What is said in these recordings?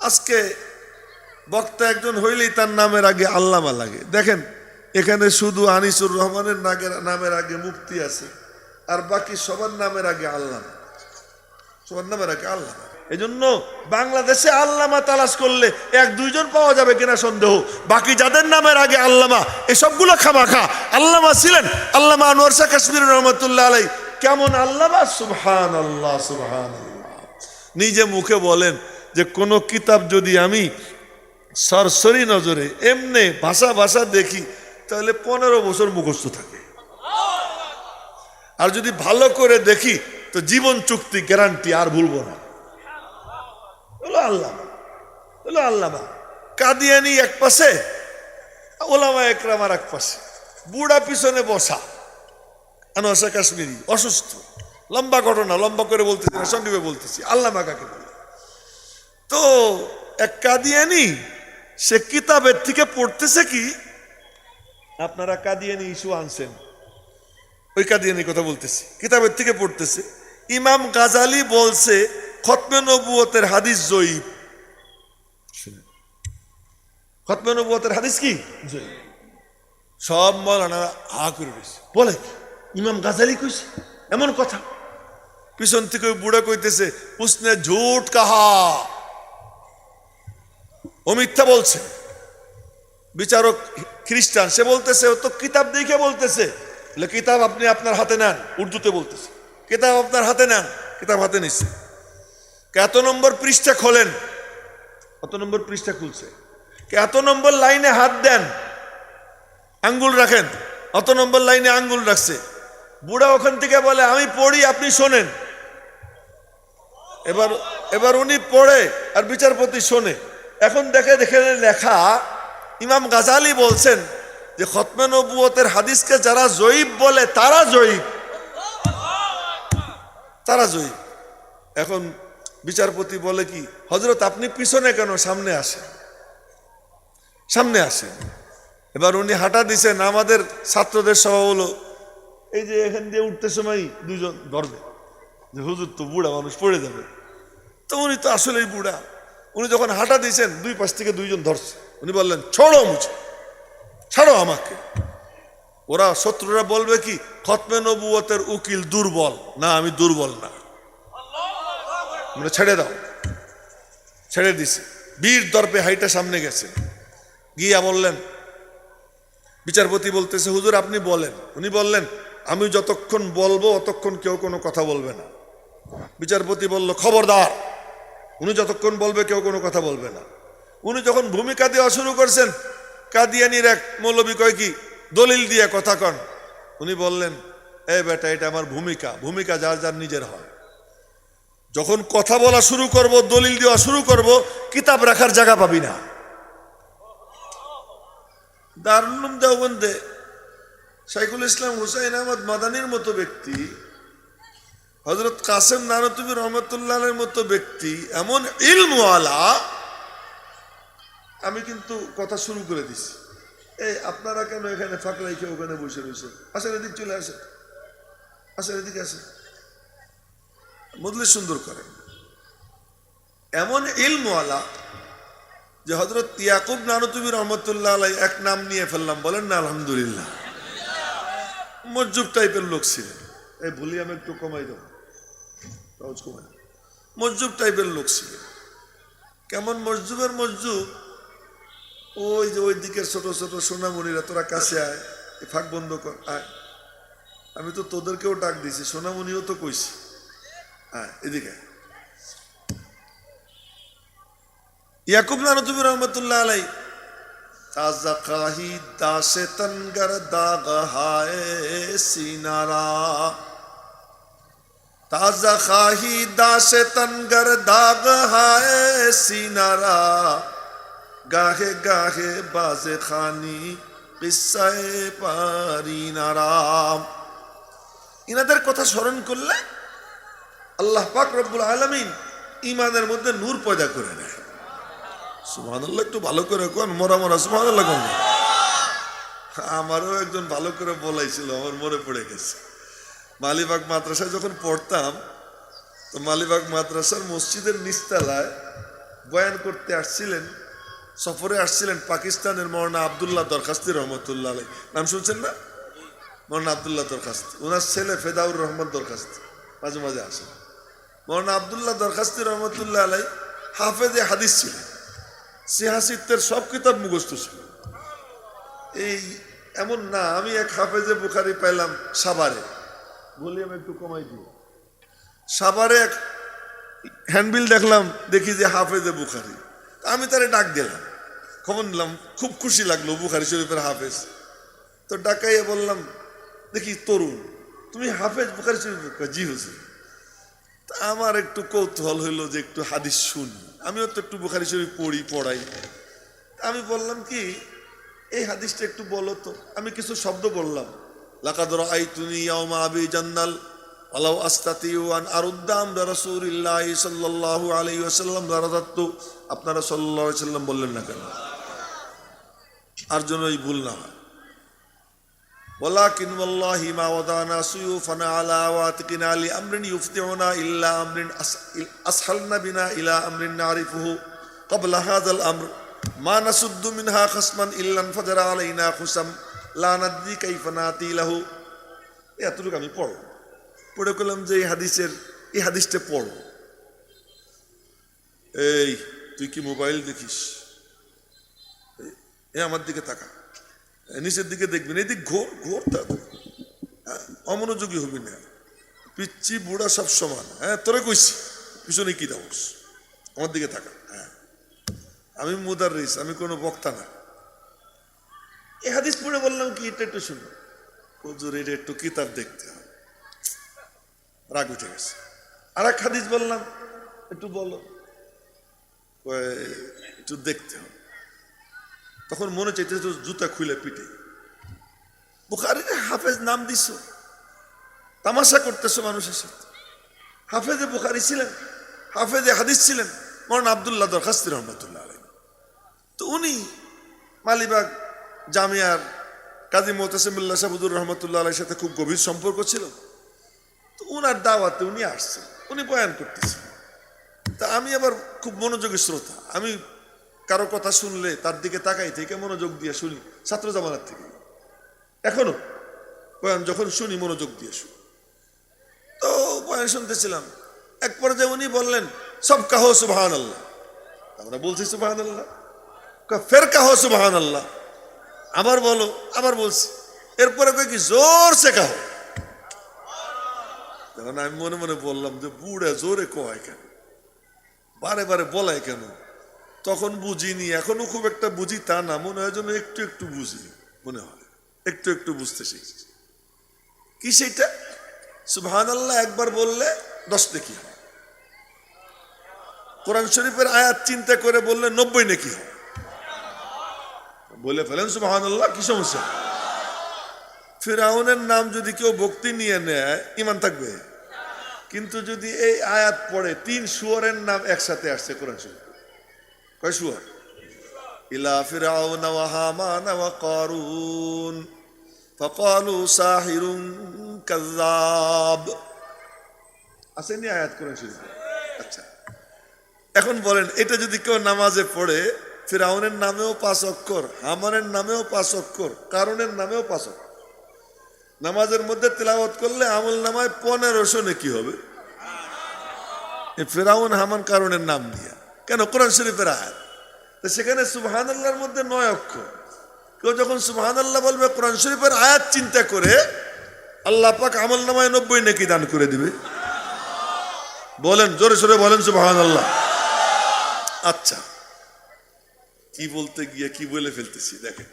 আজকে বক্তা একজন হইলেই তার নামের আগে আল্লামা লাগে। দেখেন এখানে শুধু আনিসুর রহমানের নামের আগে মুফতি আছে, আর বাকি সবার নামের আগে আল্লামা, সবার নামের আগে আল্লামা। এই জন্য বাংলাদেশে আল্লামা তালাশ করলে এক দুইজন পাওয়া যাবে কিনা সন্দেহ, বাকি যাদের নামের আগে আল্লামা এসবগুলো খামাখা। আল্লামা ছিলেন আল্লামা আনোয়ার শাহ কাশ্মীরি রহমতুল্লাহ আলাইহি। কেমন আল্লামা! সুবহানাল্লাহ, সুবহানাল্লাহ। নিজে মুখে বলেন যে কোন কিতাব যদি আমি সরসরি নজরে এমনি ভাষা দেখি তাহলে 15 বছর মুখস্থ থাকে, আর যদি ভালো করে দেখি তো জীবন চুক্তি, গ্যারান্টি, আর ভুলবো না। হলো আল্লামা, হলো আল্লামা। কাদিয়ানি এক পাশে, ওলামা একরাম আর এক পাশে, বুড়া পিছনে বসা। আনোয়ার শাহ কাশ্মীরি অসুস্থ, লম্বা ঘটনা, লম্বা করে বলতেছি না, সংক্ষেপে বলতেছি। আল্লামা কাকে বলে? তো এক কাদিয়ানি সে কিতাবের থেকে পড়তেছে কি, আপনারা কাদিয়ানি ইস্যু আনছেন, ওই কাদিয়ানি কথা বলতেছি, কিতাবের থেকে পড়তেছে। ইমাম গাজালি বলছে খতমে নবুয়তের হাদিস জয়ীফ। খতমে নবুয়তের হাদিস কি জয়ীফ? সব মাওলানা হা করে রয়েছে, বলে ইমাম গাজালি কইছে এমন কথা। পিছন থেকে ওই বুড়া কইতেছে উসনে ঝুট কাহা, ও মিথ্যা বলছে। বিচারক খ্রিস্টান, সে বলতেছে ও তো কিতাব দেখে বলতেছে। কিতাব আপনি আপনার হাতে নেন, উর্দুতে বলতেছে, কিতাব আপনার হাতে নেন। কিতাব হাতে নিচ্ছে, কত নম্বর পৃষ্ঠা খোলেন, কত নম্বর পৃষ্ঠা খুলছে, কত নম্বর লাইনে হাত দেন, আঙ্গুল রাখেন, অত নম্বর লাইনে আঙ্গুল রাখছে। বুড়া ওখান থেকে বলে আমি পড়ি, আপনি শোনেন। এবার উনি পড়ে আর বিচারপতি শোনে। এখন দেখে লেখা ইমাম গাজালি বলছেন যে খতমে নবুয়তের হাদিসকে যারা জয়ীফ বলে তারা জয়ীফ, তারা জয়ীফ। এখন বিচারপতি বলে কি, হযরত আপনি পিছনে কেন, সামনে আসেন, সামনে আসেন। এবার উনি হাঁটা দিছেন। আমাদের ছাত্রদের স্বভাব হলো এই যে এখান দিয়ে উঠতে সময় দুজন ধরবে যে হুজুর তো বুড়া মানুষ, পড়ে যাবে। তো উনি তো আসলেই বুড়া। উনি যখন হাঁটা দিয়েছেন দুই পাশ থেকে দুইজন ধরছে। উনি বললেন ছোড়ো মুঝে, ছাড়ো আমাকে। ওরা শত্রুরা বলবে কি খতমে নবুয়তের উকিল দুর্বল। না, আমি দুর্বল না, মানে ছেড়ে দাও। ছেড়ে দিছে। বীর দর্পে হাইটা সামনে গেছে, গিয়া বললেন, বিচারপতি বলতেছে হুজুর আপনি বলেন। উনি বললেন আমি যতক্ষণ বলবো অতক্ষণ কেউ কোনো কথা বলবে না। বিচারপতি বলল খবরদার, উনি যতক্ষণ বলবে কেউ কোনো কথা বলবে না। উনি যখন ভূমিকা দেওয়া শুরু করছেন, কাদিয়ানির এক মৌলবী কয় কি দলিল দিয়ে কথা কন। উনি বললেন এই বেটা, এটা আমার ভূমিকা, ভূমিকা যার যার নিজের হয়। যখন কথা বলা শুরু করব, দলিল দেওয়া শুরু করব, কিতাব রাখার জায়গা পাবি না। দারুল উলুম দেওবন্দে শাইখুল ইসলাম হুসাইন আহমদ মাদানির মতো ব্যক্তি, হযরত কাসেম নানতুবি রহমতুল্লাহের মতো ব্যক্তি, এমন ইলমওয়ালা। আমি কিন্তু কথা শুরু করে দিছি, এই আপনারা কেন এখানে ফাঁক রেখে ওখানে বসে রয়েছে? আসেন এদিক, চলে আসেন, আসেন এদিকে আসেন, মজলিস সুন্দর করেন। এমন ইলমওয়ালা যে হযরত ইয়াকুব নানতুবি রহমতুল্লাহ আলাইহি এক নাম নিয়ে ফেললাম, বলেন না আলহামদুলিল্লাহ। মজ্জুব টাইপের লোক ছিলেন। এই ভুলি আমি একটু কমাই দেব, মজ্জুব টাইপের লোক ছিলেন। কেমন মজ্জুবের মজ্জুব? ওই যে ওই দিকের ছোট ছোট সোনামণিরা, তোরা কাছে আয়, ফাঁক বন্ধ কর, আয়। আমি তো তোদেরকেও ডাক দিছি, সোনামণিও তো কইছি, আয় এদিকে। ইয়াকুব নানতুবি রহমতুল্লাহ আলাইহি তাজা কাহি দাসে তনগর দাগ হায় সিনারা, তাজা খাহি দাসে তনগর দাগ হায় সিনারা, গাহে গাহে বাজে খানি কিসায়ে পারিনারাম। ইনাদের কথা স্মরণ করলে আল্লাহ পাক রব্বুল আলামিন ইমানের মধ্যে নূর পয়দা করে নেয়। সুবহানাল্লাহ, একটু ভালো করে কোন, মোরা মোরা সুবহানাল্লাহ কোন। আমারও একজন ভালো করে বলাইছিল, আমার মনে পড়ে গেছে। মালিবাগ মাদ্রাসায় যখন পড়তাম, তো মালিবাগ মাদ্রাসার মসজিদের নিচতলায় বয়ান করতে আসছিলেন, সফরে আসছিলেন পাকিস্তানের মৌলানা আবদুল্লাহ দরখাস্তি রহমতুল্লাহ আলাই। নাম শুনছেন না? মৌলানা আবদুল্লাহ দরখাস্তি, ওনার ছেলে ফেদাউর রহমান দরখাস্তি মাঝে মাঝে আসেন। মৌলানা আবদুল্লাহ দরখাস্তি রহমতুল্লাহ আলাই হাফেজে হাদিস ছিলেন, সিহাসিত্বের সব কিতাব মুখস্থ ছিল। এই এমন না, আমি এক হাফেজে বুখারি পাইলাম সাভারে, ভলিউম একটু কমাই দিই, সাভারে এক হ্যান্ডবিল দেখলাম, দেখি যে হাফেজে বুখারি। আমি তারে ডাক দিলাম, খবর নিলাম, খুব খুশি লাগলো বুখারি শরীফের হাফেজ। তো ডাকাইয়ে বললাম, দেখি তরুণ, তুমি হাফেজ বুখারি শরীফের? জি হুজুর। তা আমার একটু কৌতূহল হইলো যে একটু হাদিস শুনি, আমিও তো একটু বুখারি শরীফ পড়াই। আমি বললাম কি, এই হাদিসটা একটু বলো তো। আমি কিছু শব্দ বললাম, লাকাদ রাআইতুনি ইয়াওমা আবি জান্নাল ওয়ালাউ আস্তাতিউ আন আরুদ্দা আমরা রাসূলিল্লাহি সাল্লাল্লাহু আলাইহি ওয়াসাল্লাম দারাদাতু। আপনারা সাল্লাল্লাহু আলাইহি ওয়াসাল্লাম বললেন না কেন? আর যেন এই ভুল না হয়। ওয়ালাকিন ওয়াল্লাহি মা ওয়াদানা সুয়ুফানা আলা ওয়াতিকিনা লি আমরিন ইউফতিউনা ইল্লা আমরিন আসহালনা বিনা ইলা আমরিন নারিফুহু ক্বাবলা হাযাল আমর মা নাসুদ্দু মিনহা খাসমান ইল্লান ফাজারা আলাইনা খুসাম লা নাদরি কাইফা নাতি লাহু। এতটুকু আমি পড়ে করলাম যে এই হাদিসটা পড়ো। এই তুই কি মোবাইল দেখিস? এ আমার দিকে তাকা, নিচের দিকে দেখবেন, এদিক ঘোর ঘোর, অমনোযোগী হবি না, পিচ্ছি বুড়া সব সমান। হ্যাঁ তোরে কইছি, পিছনে কি দাওস, আমার দিকে তাকা। হ্যাঁ আমি মুদাররিস, আমি কোনো বক্তা না। এই হাদিস পড়ে বললাম কি, এটা একটু শুনো হুজুর, এটা একটু কিতাব দেখতে হবে। রাগ উঠে গেছে। আর এক হাদিস বললাম, একটু বলো, একটু দেখতে হবে। তখন মনে চাইতে জুতা খুলে পিটে, বুখারীর হাফেজ নাম দিছ, তামাশা করতেছো মানুষের সাথে। হাফেজে বুখারী ছিলেন, হাফেজে হাদিস ছিলেন মৌলানা আবদুল্লাহ দরখাস্তি রহমতুল্লাহ আলাইহি। তো উনি মালিবাগ জামিয়ার কাজী মুতাসিমুল্লাহ সাহেব হুজুর রহমতুল্লাহ আলাইহির সাথে খুব গভীর সম্পর্ক ছিল। তো উনার দাওয়াতে উনি আসছেন, উনি বয়ান করতেছেন। তা আমি আবার খুব মনোযোগী শ্রোতা, আমি কারো কথা শুনলে তার দিকে তাকাই থেকে মনোযোগ দিয়ে শুনি, ছাত্র জামানার থেকে এখনো বয়ান যখন শুনি মনোযোগ দিয়ে শুনি। তো বয়ান শুনতেছিলাম, এক পর্যায়ে উনি বললেন, সব কাহো সুবহানাল্লাহ। আমরা বলছি সুবহানাল্লাহ, ফের কাহো সুবহানাল্লাহ। আবার বলো, আবার বলছি। এরপরে কই কি, জোর সে কাহো। তখন আমি মনে মনে বললাম যে বুড়া জোরে কয় কেন, বারে বারে বলায় কেন? তখন বুঝিনি, এখনো খুব একটা বুঝি তা না, মনে হয় যেন একটু একটু বুঝি, মনে হয় একটু একটু বুঝতে শিখছি। কি সেটা? সুবহানাল্লাহ একবার বললে 10 নেকি হয়। কোরআন শরীফের আয়াত চিন্তা করে বললে 90 নেকি হয়। বলে ফেলেন সুবহানাল্লাহ, কি সমস্যা? ফিরআউনের নাম যদি কেউ ভক্তি নিয়ে নেয়, ইমান থাকবে। কিন্তু যদি এই আয়াত পড়ে, 3 শুয়োরের নাম একসাথে আসছে কোরআন শরীফে। কয় শুয়োর? ইলা ফিরআউনা ওয়া হামানা ওয়া কারুন ফাকালু সাহিরুন কাযাব। আসেনি আয়াত কোরআন শরীফে? আচ্ছা, এখন বলেন, এটা যদি কেউ নামাজে পড়ে, ফিরআউনের নামেও 5 অক্ষর, হামানের নামেও 5 অক্ষর, কারুনের নামেও 5 অক্ষর, নামাজের মধ্যে তেলাওয়াত করলে আমল নামায় 1500 নেকি হবে। এই ফিরআউন হামান কারুনের নাম দিয়ে কেন? কোরআন শরীফের আয়াত। তো সেখানে সুবহানাল্লাহর মধ্যে 9 অক্ষর। কেউ যখন সুবহানাল্লাহ বলবে, কোরআন শরীফের আয়াত চিন্তা করে আল্লাহ পাক আমল নামায় 90 নেকি দান করে দিবে। বলেন, জোরে সোরে বলেন সুবহানাল্লাহ। আচ্ছা, কি বলতে গিয়ে কি বলে ফেলতেছি দেখেন।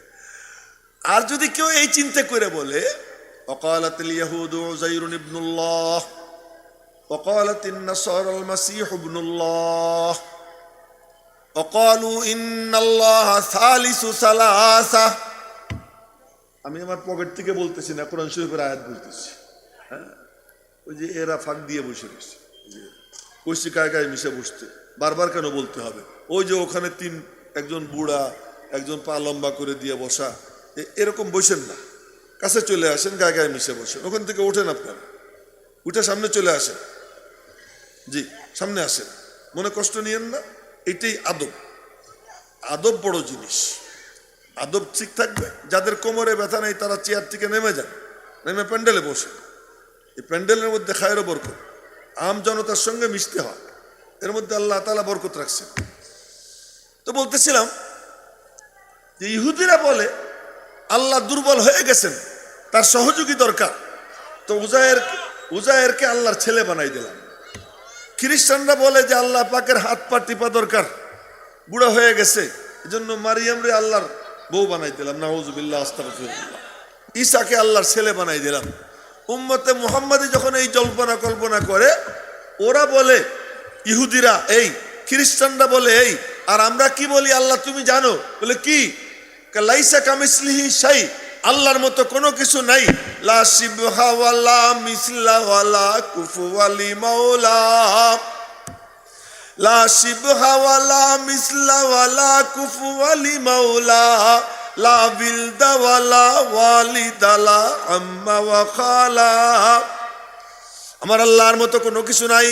আর যদি কেউ এই চিন্তা করে বলে, وقالت اليهود عزير ابن الله وقالت النصارى المسيح ابن الله وقالوا إن الله ثالث ثلاثة। আমি আমার পকেট থেকে বলতেছি না, কোরআন শরীফের আয়াত বলতেছি। হ্যাঁ, ওই যে এরা ফাঁক দিয়ে বসে রয়েছে, কইছি গায়ে গায়ে মিশে বসতে, বারবার কেন বলতে হবে? ওই যে ওখানে একজন বুড়া, একজন পা লম্বা করে দিয়ে বসা, এরকম বসেন না, কাছে চলে আসেন, গায়ে গায়ে মিশে বসেন। ওখান থেকে ওঠেন, আপনারা উঠে সামনে চলে আসেন। জি, সামনে আসেন, মনে কষ্ট নিয়েন না। এটাই আদব। আদব বড় জিনিস। আদব ঠিক থাকবে। যাদের কোমরে ব্যথা নেই তারা চেয়ার থেকে নেমে যান, নেমে প্যান্ডেলে বসে। এই প্যান্ডেলের মধ্যে খায়ের বরকত, আম জনতার সঙ্গে মিশতে হয়, এর মধ্যে আল্লাহ তাআলা বরকত রাখছেন। তো বলতেছিলাম যে ইহুদিরা বলে আল্লাহ দুর্বল হয়ে গেছেন, তার সহযোগী দরকার, তো উজায়েরকে আল্লাহর ছেলে বানাই দিলাম। খ্রিস্টানরা বলে যে আল্লাহ পাকের হাত পা টিপা দরকার, বুড়া হয়ে গেছে, এজন্য মারিয়ামরে আল্লাহর বউ বানাই দিলাম, নাউজুবিল্লাহ আস্তাগফিরুল্লাহ। ঈসাকে আল্লাহর ছেলে বানাই দিলাম। উম্মতে মুহাম্মাদি যখন এই জল্পনা কল্পনা করে, ওরা বলে ইহুদিরা এই, খ্রিস্টানরা বলে এই, আর আমরা কি বলি আল্লাহ তুমি জানো? বলে কি? লাইসা কামিসলিহি শাই, আল্লাহর মতো কোনো কিছু নাই। লা শিবহা ওয়ালা মিসলা ওয়ালা কুফুয়ালি মাওলা, লা শিবহা ওয়ালা মিসলা ওয়ালা কুফুয়ালি মাওলা, লা বিলদা ওয়ালা ওয়ালিদালা আম্মা ওয়া খালা। আমার আল্লাহর মতো কোনো কিছু নাই।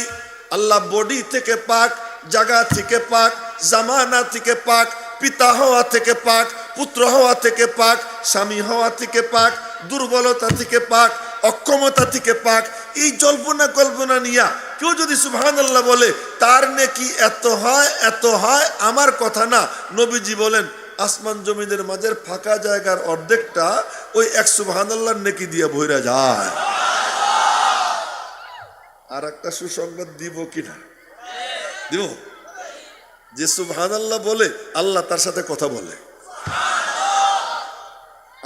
আল্লাহ বডি থেকে পাক, জায়গা থেকে পাক, জামানা থেকে পাক, পিতা হওয়া থেকে পাক, পুত্র হওয়া থেকে পাক, স্বামী হওয়া থেকে পাক, দুর্বলতা থেকে পাক, অক্ষমতা থেকে পাক। এই জল্পনা কল্পনা নিয়া কেউ যদি সুবহানাল্লাহ বলে তার নেকি এত হয় এত হয়, আমার কথা না। নবীজি বলেন আসমান জমিনের মাঝের ফাঁকা জায়গার অর্ধেকটা ওই এক সুবহানাল্লাহর নেকি দিয়ে ভইরা যায়। আর একটা সুসংবাদ দিব কিনা? দিব। যে সুবহানাল্লাহ বলে আল্লাহ তার সাথে কথা বলে।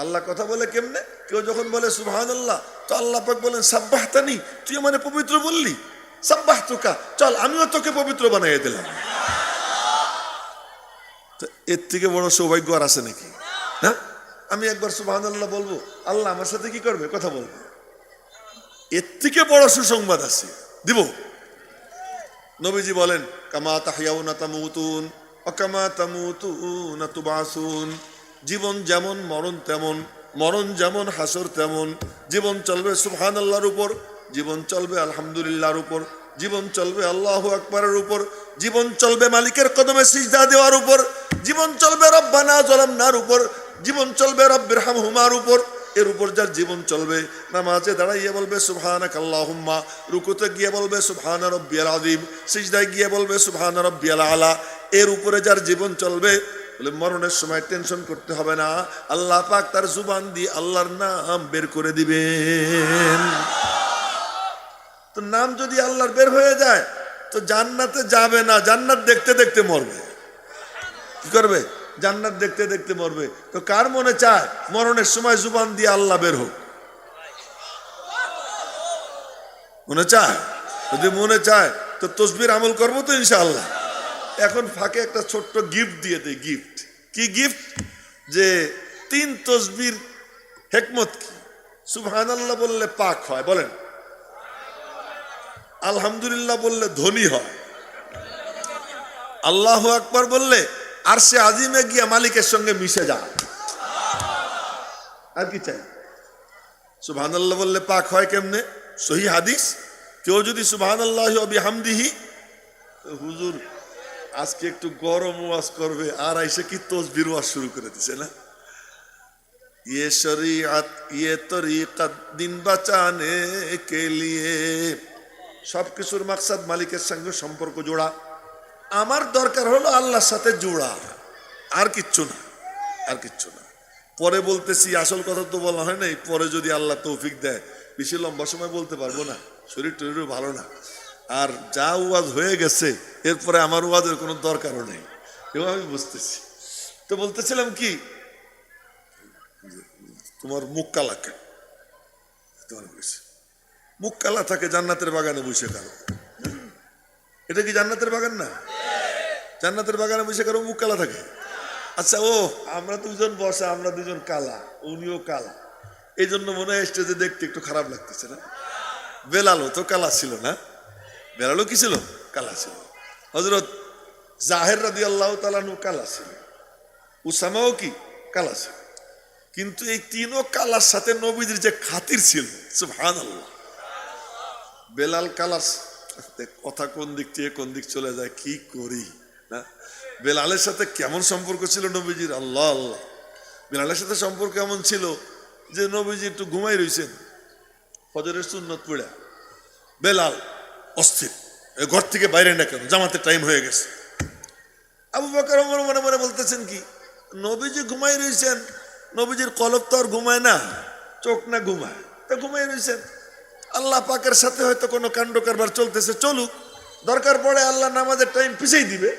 আল্লাহ কথা বলে কেমনে? কেউ যখন বলে সুবহানাল্লাহ, তো আল্লাহ পাক বলেন সাব্বাহতানি, তুই আমারে পবিত্র বললি, সাব্বাহতুকা, চল আমিও তোকে পবিত্র বানিয়ে দিলাম। তো এর থেকে বড় সৌভাগ্য আর আছে নাকি? হ্যাঁ, আমি একবার সুবহানাল্লাহ বলবো, আল্লাহ আমার সাথে কি করবে? কথা বলবে। এর থেকে বড় সুসংবাদ আছে, দিব। নবীজি বলেন কামা তাহইয়াউনা তামুতুন ওয়া কামা তামুতুনা তুবাসুন, জীবন যেমন মরণ তেমন, মরণ যেমন হাসর তেমন। জীবন চলবে সুবহানাল্লাহর উপর, জীবন চলবে আলহামদুলিল্লাহর উপর, জীবন চলবে আল্লাহু আকবারের উপর, জীবন চলবে মালিকের কদমে সিজদা দেওয়ার উপর, জীবন চলবে রব্বানা যালামনার উপর, জীবন চলবে রব্বিরহামহুমার উপর। এর উপর যার জীবন চলবে, নামাজে দাঁড়াইয়ে বলবে সুবহানাক আল্লাহুম্মা, রুকুতে গিয়ে বলবে সুবহানা রাব্বিয়াল আযীম, সিজদায় গিয়ে বলবে সুবহানা রাব্বিয়াল আলা। এর উপরে যার জীবন চলবে, বলে মরণের সময় টেনশন করতে হবে না, আল্লাহ পাক তার জুবান দিয়ে আল্লাহর নাম বের করে দিবেন। তো নাম যদি আল্লাহর বের হয়ে যায় তো জান্নাতে যাবে না, জান্নাত দেখতে দেখতে মরবে। কি করবে? জান্নাত দেখতে দেখতে মরবে। তো কার মনে চায় মরণের সময় জুবান দিয়ে আল্লাহ বের হোক? মনে চায়? যদি মনে চায় তো তসবির আমল করবো তো ইনশাআল্লাহ। এখন ফাঁকে একটা ছোট্ট গিফট দিয়ে দেয়। গিফট কি? গিফট যে 3 তসবির হিকমত কি? সুবহানাল্লাহ বললে পাক হয়, বলেন। আলহামদুলিল্লাহ বললে ধনী হয়। আল্লাহু আকবার বললে আরশে আজিমে গিয়া মালিকের সঙ্গে মিশে যায়। আর কি চাই? সুবহানাল্লাহ বললে পাক হয় কেমনে? সহিহ হাদিস। কেউ যদি সুবহানাল্লাহি ওয়া বিহামদিহি, হুজুর আজকে একটু গরম ওয়াজ করবে, আর আইসে কি তসবির ওয়াজ শুরু করে দিছে না। ये शरीयत ये तरीक़त दिन बचाने के लिए, সব কিছুর মাকসাদ মালিকের সঙ্গে সম্পর্ক জোড়া। আমার দরকার হলো আল্লাহর সাথে জোড়া, আর কিচ্ছু না, আর কিচ্ছু না। পরে বলতেছি, আসল কথা তো বলা হয় নাই। পরে যদি আল্লাহ তৌফিক দেয়, বেশি লম্বা সময় বলতে পারবো না, শরীর টরীরও ভালো না। আর যা ওয়াজ হয়ে গেছে এরপরে আমার ওয়াজের কোনো দরকারও নেই, এবং আমি বুঝতেছি। তো বলতেছিলাম কি, তোমার মুখ কালা কেন? তোমার মুখ কালা থাকে জান্নাতের বাগানে বসে কারো। এটা কি জান্নাতের বাগান না? জান্নাতের বাগানে বসে কারো মুখ কালা থাকে? আচ্ছা, ও আমরা দুজন বসা, আমরা দুজন কালা, উনিও কালা, এই জন্য মনে হয় স্টেজে দেখতে একটু খারাপ লাগতেছে না? বেলালও তো কালা ছিল না? বেলালও কি ছিল? কালা ছিল। হযরত জাহের রাদিয়াল্লাহু তাআলা আনহু কালা ছিল, উসামাও কি কালা ছিল। কিন্তু এই তিনও কালার সাথে নবীজির যে খাতির ছিল, সুবহানাল্লাহ। বেলাল কালার, কথা কোন দিক থেকে কোন দিক চলে যায়, কি করি বেলালের সাথে কেমন সম্পর্ক ছিল নবীজির, আল্লাহ আল্লাহ। বেলালের সাথে সম্পর্ক এমন ছিল যে নবীজি একটু ঘুমাই রইছেন ফজরের সুন্নত পড়া, বেলাল অস্থির, ঘর থেকে বাইরে না কেন, জামাতে টাইম হয়ে গেছে। আবু বকর ওমর মনে মনে বলতেছেন কি, নবীজি ঘুমাই রইছেন, নবীজির কলব তো আর ঘুমায় না, চোখ না ঘুমায়, তা ঘুমাই রইছেন। আল্লাহ পাকের সাথে হয়তো কোনো কাণ্ড কারবার চলতেছে, চলুক, দরকার পড়ে আল্লাহ নামাজের টাইম পিছিয়ে দিবে,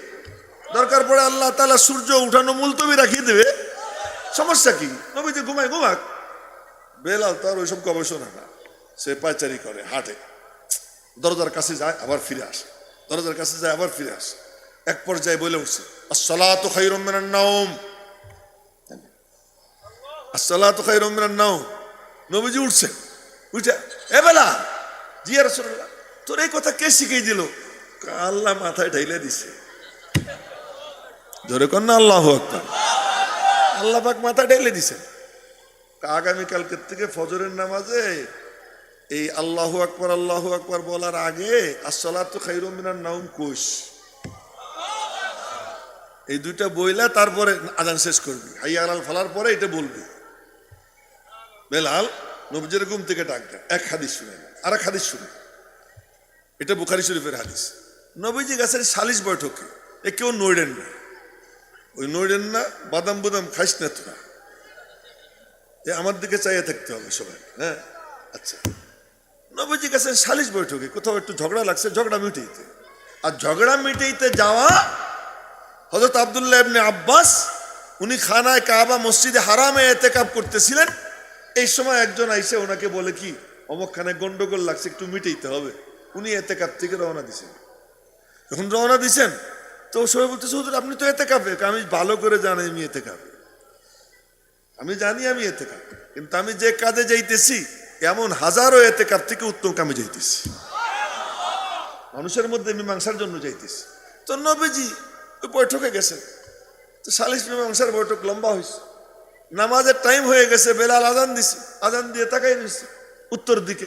দরকার পড়ে আল্লাহ তাআলা সূর্য উঠানো মুলতবি রাখিয়ে দেবে, সমস্যা কি, নবীজি ঘুমায়, ঘুমাক। বেলাল তার ওইসব গবেষণা না, সে পায়চারি করে, হাঁটে, দরজার কাছে যায় আবার ফিরে আসে, দরজার কাছে যায় আবার ফিরে আসে। এক পর্যায়ে বলে উঠছে, আসসালাতু খায়রুম মিনান নাওম, আসসালাতু খায়রুম মিনান নাওম। নবীজি উঠছে, উঠে, এ বেলাল, জি ইয়া রাসূলুল্লাহ, তোর এই কথা কে শিখিয়ে দিল? আল্লাহ মাথায় ঢাইলে দিছে। জোরে কর না আল্লাহু আকবার। আল্লাহ পাক মাথা ঢেলে দিছে। আগামীকালকের থেকে ফজরের নামাজে এই আল্লাহু আকবার বলার আগে আসসালাতু খায়রুম মিনান নাওম কোষ, এই দুইটা বইলা তারপরে আজান শেষ করবি, হাইয়া আলাল ফালার পরে এটা বলবি। বেলাল নবীজির ঘুম থেকে ডাক দেয়, এক হাদিস শুনে, আর এক হাদিস শুনে, এটা বুখারী শরীফের হাদিস। নবীজি গাছের সালিশ বৈঠকে এ কেউ নড়েন না, ওই নড়েন না, বাদাম বুদাম খাইস না তোরা, এ আমার দিকে চাইয়ে থাকতে হবে সবাই, হ্যাঁ আচ্ছা। নবীজি গাছের সালিশ বৈঠকে কোথাও একটু ঝগড়া লাগছে, ঝগড়া মিটাইতে, আর ঝগড়া মিটাইতে যাওয়া হযরত আব্দুল্লাহ ইবনে আব্বাস, উনি খানায় কাবা মসজিদে হারামে ইতিকাফ করতেছিলেন। এই সময় একজন আইসে ওনাকে বলে কি, অমুক খানায় গন্ডগোল লাগছে, একটু মিটাইতে হবে। উনি ইতিকাফ থেকে রওনা দিছেন, যখন রওনা দিছেন তো সবাই বলতেছে, হুজুর আপনি তো ইতিকাফে। আমি ভালো করে জানি আমি ইতিকাফে, আমি জানি আমি ইতিকাফ, কিন্তু আমি যে কাজে যাইতেছি এমন হাজারো ইতিকাফ থেকে উত্তম কামে যাইতেছি, মানুষের মধ্যে মীমাংসার জন্য যাইতেছি। তো নবীজি ওই বৈঠকে গেছেন, তো সালিশ মীমাংসার বৈঠক লম্বা হয়েছে, নামাজের টাইম হয়ে গেছে, বেলাল আজান দিছে, আজান দিয়ে তাকাই রয়েছে উত্তর দিকে,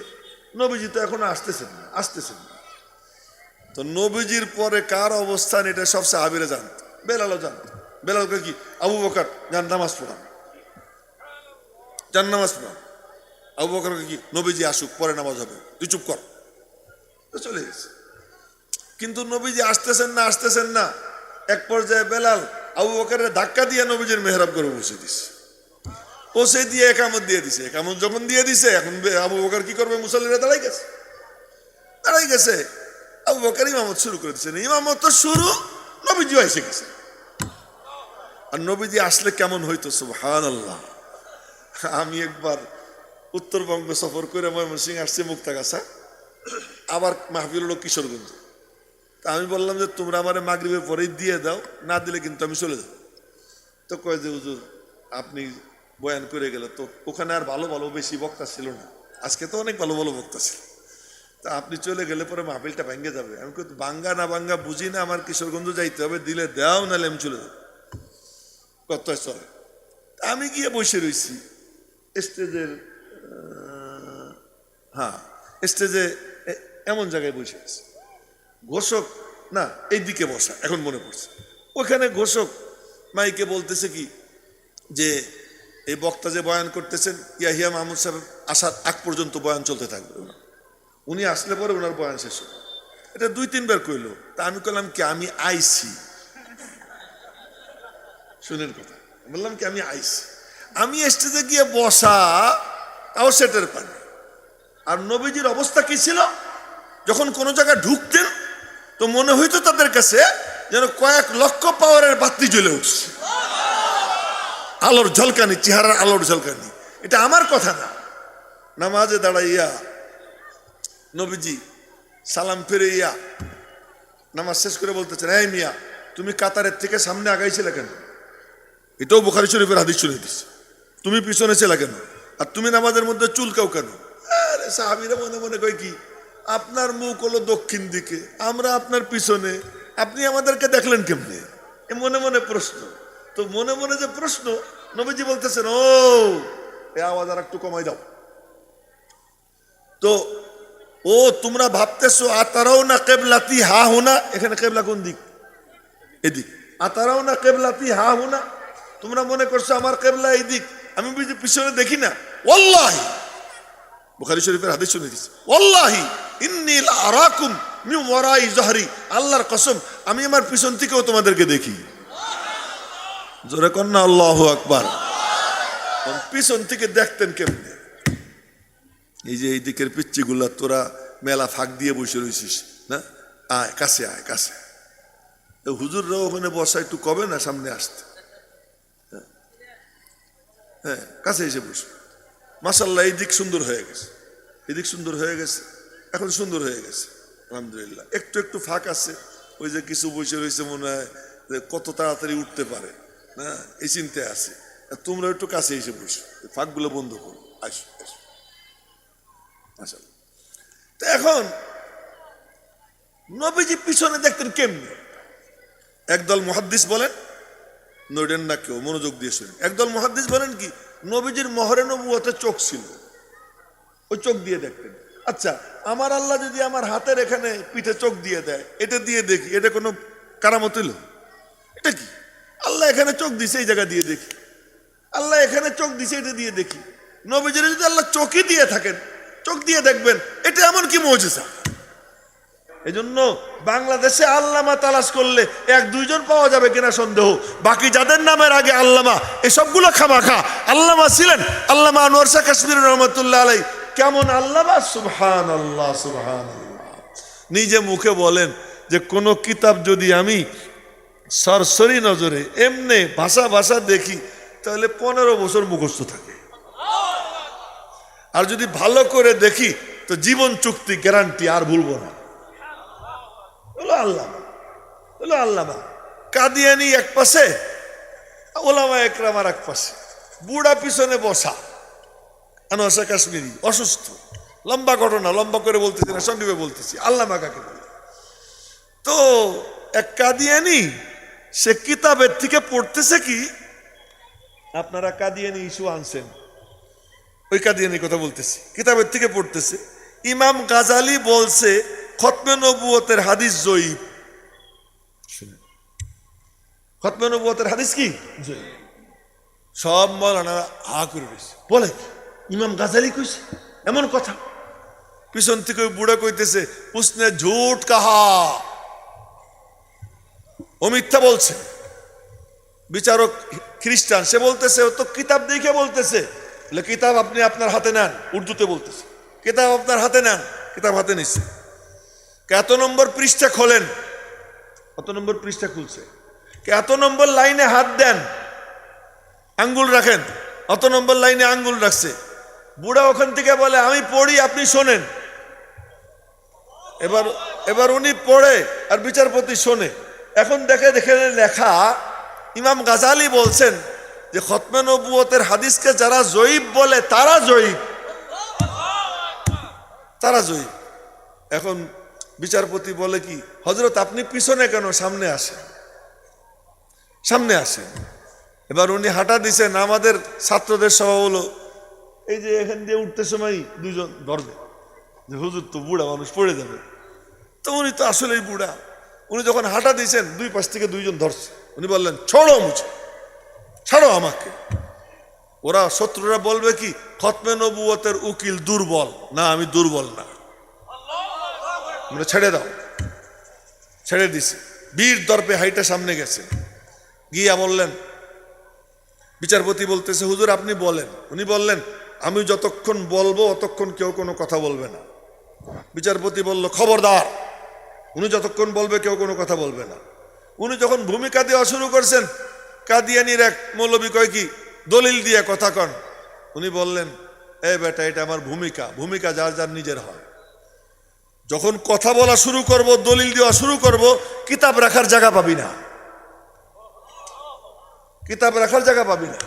নবীজি তো এখনো আসতেছেন না, আসতেছেন না। তো নবীজির পরে কার অবস্থান এটা সব সাহাবীরা জানত, বেলালও জানত। বেলালকে কি, আবু বকর যান নামাজ পড়ান, যান নামাজ পড়ান। আবু বকরকে কি, নবীজি আসুক পরে নামাজ হবে, তুই চুপ কর, তো চলে গেছে। কিন্তু নবীজি আসতেছেন না, আসতেছেন না। এক পর্যায়ে বেলাল আবু বকরের ধাক্কা দিয়ে নবীজির মেহরাব করে বসে দিছে, পৌঁছে দিয়ে একামত দিয়ে দিছে। একামত যখন দিয়ে দিছে, এখন আবু বকর কি করবে, মুসল্লিরা দাঁড়াই গেছে, দাঁড়াই গেছে। আবু বকর ইমামত শুরু করে দিচ্ছেন, ইমামত তো শুরু, নবীজিও এসে গেছে। আর নবীজি আসলে কেমন হইতো, সুবহানাল্লাহ। আমি একবার উত্তরবঙ্গ সফর করে ময়মনসিংহ আসছে, মুক্তাগাছা, আবার মাহফিল হলো কিশোরগঞ্জ। তা আমি বললাম যে তোমরা আমার মাগরিবের পরেই দিয়ে দাও, না দিলে কিন্তু আমি চলে যাব। তো কয় যে হুজুর আপনি বয়ান করে গেলে তো ওখানে আর ভালো ভালো বেশি বক্তা ছিল না, আজকে তো অনেক ভালো ভালো বক্তা ছিল, তা আপনি চলে গেলে পরে মাহফিলটা ভেঙে যাবে। আমি কই বাঙ্গা না বাঙ্গা বুঝি না, আমার কিশোরগঞ্জ যাইতে হবে, দিলে দাও, নাহলে আমি চলে যাব। কত চলে, আমি গিয়ে বসে রয়েছি স্টেজের, হ্যাঁ স্টেজে এমন জায়গায় বসে আছে, ঘোষক না এইদিকে বসা, এখন মনে পড়ছে, ওখানে ঘোষক মাইকে বলতেছে কি যে এই বক্তা যে বয়ান করতেছেন ইয়াহিয়া মাহমুদ সাহেব আসার আগ পর্যন্ত বয়ান চলতে থাকবে, উনি আসলে পরে ওনার বয়ান শেষ হবে। এটা 2-3 বার কইলো। তা আমি বললাম কি, আমি আইছি, শুনেন কথা, বললাম কি আমি আইছি, আমি স্টেজে গিয়ে বসা তাও সেটের পানি। আর নবীজির অবস্থা কি ছিল, যখন কোনো জায়গায় ঢুকতেন তো মনে হইতো তাদের কাছে যেন কয়েক লক্ষ পাওয়ারের বাতি জ্বলে উঠছে, আলোর ঝলকানি, চেহারার আলোর ঝলকানি। এটা আমার কথা না। নামাজে দাঁড়াইয়া নবীজি সালাম ফিরাইয়া নামাজ শেষ করে বলতেছেন, এই মিয়া তুমি কাতারের থেকে সামনে আগাইছিলে কেন? এটাও বুখারী শরীফের হাদিস শুনে দিচ্ছে। তুমি পিছনে ছিলে কেন? আর তুমি নামাজের মধ্যে চুলকাও কেন? আরে সাহাবীরা মনে মনে কয় কি, আপনার মুখ হলো দক্ষিণ দিকে, আমরা আপনার পিছনে, আপনি আমাদেরকে দেখলেন কেমনে? এ মনে মনে প্রশ্ন। তো মনে মনে যে প্রশ্ন, নবীজি বলতেছেন, ও এ আওয়াজ আর একটু কমাই দাও। তো ও তোমরা ভাবতেছো আতারাও না কেবলাতি হা হোনা, এখানে কেবলা কোন দিক? এদিক। আতারাও না কেবলাতি হা হুনা, তোমরা মনে করছো আমার কেবলা এইদিক, আমি বুঝি পিছনে দেখি না? ওয়াল্লাহি, বুখারী শরীফের হাদিস শুনে দিচ্ছি, ওয়াল্লাহি ইন্নী লা আরাকুম মিন ওয়ারাই যহরি, আল্লাহর কসম আমি আমার পিছন থেকেও তোমাদেরকে দেখি। জোরে কর না আল্লাহু আকবার। পিছন থেকে দেখতেন কেমনে? এই যে এই দিকের পিচ্চিগুলা, তোরা মেলা ফাঁক দিয়ে বসে রয়েছিস না, আয় কাছে, আয় কাছে। হুজুররাও ওখানে বসা, একটু কবে না সামনে আসতে? হ্যাঁ, কাছে এসে বসে। মাশাআল্লাহ, এই দিক সুন্দর হয়ে গেছে, এদিক সুন্দর হয়ে গেছে, এখন সুন্দর হয়ে গেছে আলহামদুলিল্লাহ। একটু একটু ফাঁক আছে, ওই যে কিছু বসে রয়েছে মনে হয় যে কত তাড়াতাড়ি উঠতে পারে না, এই চিন্তায় আছে। তোমরা একটু কাছে এসে বসো, ফাঁকগুলো বন্ধ করো, আসো আসো। মাশাআল্লাহ। তো এখন নবীজি পিছনে দেখতেন কেমনি? একদল মুহাদ্দিস বলেন, নইডেন না কেউ, মনোযোগ দিয়ে শুনেন। একদল মুহাদ্দিস বলেন কি, নবীজির মহরে নবুয়তে চোখ ছিল, ওই চোখ দিয়ে দেখতেন। আচ্ছা, আমার আল্লাহ যদি আমার হাতের এখানে পিঠে চোখ দিয়ে দেয়, এটা দিয়ে দেখি, এটা কোনো কারামত হইল? এটা কি? আল্লাহ এখানে চোখ দিছে, এই জায়গা দিয়ে দেখি। আল্লাহ এখানে চোখ দিছে, এটা দিয়ে দেখি। নবীজির যদি আল্লাহ চোখই দিয়ে থাকেন, চোখ দিয়ে দেখবেন, এটা এমন কি মুজিজা? এই জন্য বাংলাদেশে আল্লামা তালাশ করলে এক দুইজন পাওয়া যাবে কিনা সন্দেহ, বাকি যাদের নামের আগে আল্লামা, এসবগুলো খামাখা। আল্লামা ছিলেন আল্লামা আনোয়ার শাহ কাশ্মীর রহমতুল্লাহ আলাই। কেমন আল্লামা! সুবহানাল্লাহ, সুবহানাল্লাহ। নিজে মুখে বলেন যে কোন কিতাব যদি আমি সরসরি নজরে এমনি ভাষা ভাষা দেখি, তাহলে 15 বছর মুখস্থ থাকে। আর যদি ভালো করে দেখি তো জীবন চুক্তি, গ্যারান্টি, আর ভুলবো না। হলো আল্লামা, হলো আল্লামা। কাদিয়ানি এক পাশে, ওলামা একরাম আর এক পাশে, বুড়া পিছনে বসা। আনোয়ার শাহ কাশ্মীরি অসুস্থ, লম্বা ঘটনা, লম্বা করে বলতেছি না, সংক্ষেপে বলতেছি। আল্লামা কাকে বলে? তো এক কাদিয়ানি, সে কিতাবের থেকে পড়তেছে কি, আপনারা কাদিয়ানি ইস্যু আনছেন, ওই কাদিয়ানির কথা বলতেছি, কিতাবের থেকে পড়তেছে। ইমাম গাজালি বলছে খতমে নবুয়তের হাদিস জয়ীফ। খতমে নবুয়তের হাদিস কি জয়ীফ? সব মাওলানারা হা করে রয়েছে, বলে ইমাম গাজালি কইছে এমন কথা। পিছন থেকে ওই বুড়া কইতেছে, উসনে ঝুট কাহা, ও মিথ্যা বলছে। বিচারক খ্রিস্টান, সে বলতেছে ও তো কিতাব দেখে বলতেছে। কিতাব আপনি আপনার হাতে নেন, উর্দুতে বলতেছে, কিতাব আপনার হাতে নেন। কিতাব হাতে নিচ্ছে, কত নম্বর পৃষ্ঠা খোলেন, কত নম্বর পৃষ্ঠা খুলছে, কত নম্বর লাইনে হাত দেন, আঙ্গুল রাখেন, অত নম্বর লাইনে আঙ্গুল রাখছে। বুড়া ওখান থেকে বলে আমি পড়ি, আপনি শোনেন। এবার উনি পড়ে আর বিচারপতি শোনে। এখন দেখে দেখে লেখা, ইমাম গাজালি বলছেন যে খতমে নবুয়তের হাদিসকে যারা জয়ীফ বলে তারা জয়ীফ, তারা জয়ীফ। এখন বিচারপতি বলে কি, হযরত আপনি পিছনে কেন, সামনে আসেন, সামনে আসেন। এবার উনি হাঁটা দিছেন, আমাদের ছাত্রদের স্বভাব হলো এই যে এখান দিয়ে উঠতে সময় দুইজন ধরবে যে হুজুর তো বুড়া মানুষ, পড়ে যাবে। তো উনি তো আসলেই বুড়া। উনি যখন হাঁটা দিয়েছেন, দুই পাশ থেকে দুইজন ধরছে। উনি বললেন ছাড়ো মুঝে, ছাড়ো আমাকে। ওরা শত্রুরা বলবে কি, খতমে নবুয়তের উকিল দুর্বল। না, আমি দুর্বল না, ছেড়ে দাও। ছেড়ে দিছে, বীর দর্পে হাইটা সামনে গেছে, গিয়া বললেন, বিচারপতি বলতেছে হুজুর আপনি বলেন। উনি বললেন আমি যতক্ষণ বলবো অতক্ষণ কেউ কোনো কথা বলবে না। বিচারপতি বলল খবরদার, উনি যতক্ষণ বলবে কেউ কোনো কথা বলবে না। উনি যখন ভূমিকা দেওয়া শুরু করছেন, কাদিয়ানির এক মৌলবী কয় কি, দলিল দিয়ে কথা কন। উনি বললেন এ বেটা, এটা আমার ভূমিকা, ভূমিকা যার যার নিজের হয়। যখন কথা বলা শুরু করব, দলিল দেওয়া শুরু করব, কিতাব রাখার জায়গা পাবি না, কিতাব রাখার জায়গা পাবি না।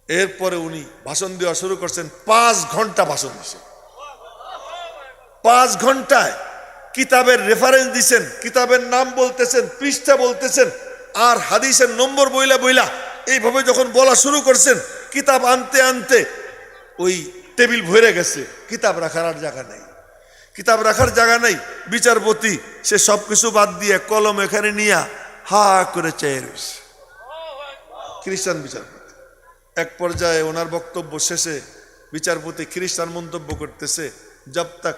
এরপরে উনি ভাষণ দেওয়া শুরু করছেন, 5 ঘন্টা ভাষণ দিচ্ছেন। 5 ঘন্টায় কিতাবের রেফারেন্স দিচ্ছেন, কিতাবের নাম বলতেছেন, পৃষ্ঠা বলতেছেন, আর হাদিসের নম্বর বইলা বইলা এইভাবে যখন বলা শুরু করছেন, কিতাব আনতে আনতে ওই টেবিল ভরে গেছে, কিতাব রাখার আর জায়গা নেই, কিতাব রাখার জায়গা নেই। বিচারপতি সে সব কিছু বাদ দিয়ে কলম এখানে নিয়ে হা করে চেয়ে রয়েছে। খ্রিস্টান বিচারপতি এক পর্যায়ে ওনার বক্তব্য শেষে বিচারপতি খ্রিস্টান মন্তব্য করতেছে, जब तक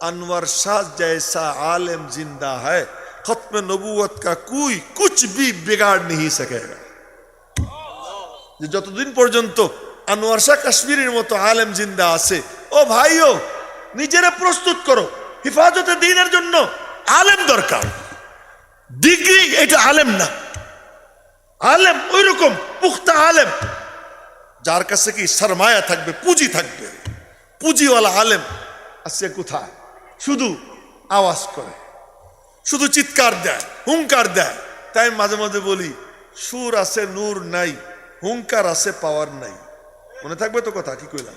अनवर शाह जैसा आलिम जिंदा है खत्म नबूवत का कोई कुछ भी बिगाड़ नहीं सकेगा। যে যতদিন পর্যন্ত আনোয়ার শাহ কাশ্মীরের মতো আলেম জিন্দা আছে, ও ভাইও নিজেরা প্রস্তুত করো, হিফাজতে দ্বীনের জন্য আলেম দরকার। ডিগ্রি এটা আলেম না, আলেম ওই রকম পুখতা আলেম যার কাছে কি সরমায়া থাকবে, পুঁজি থাকবে। পুঁজিওয়ালা আলেম আছে কোথায়? শুধু আওয়াজ করে, শুধু চিৎকার দেয়, হুঙ্কার দেয়। তাই মাঝে মাঝে বলি, সুর আছে নূর নাই, হুঙ্কার আছে পাওয়ার নাই। মনে থাকবে তো কথা কি কইলাম?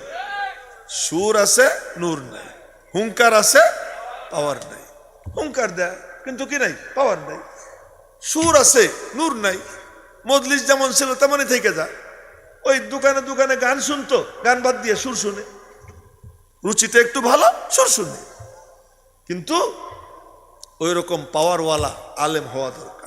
সুর আছে নূর নাই, হুঙ্কার আছে পাওয়ার নাই। হুঙ্কার দেয় কিন্তু কি নাই, পাওয়ার নাই। সুর আছে নূর নাই। মজলিস যেমন ছিল তেমনই থেকে যায়। ওই দোকানে দোকানে গান শুনতো, গান বাদ দিয়ে সুর শুনে, রুচিতে একটু ভালো সুর শুনে, কিন্তু ওই রকম পাওয়ারওয়ালা আলেম হওয়া দরকার।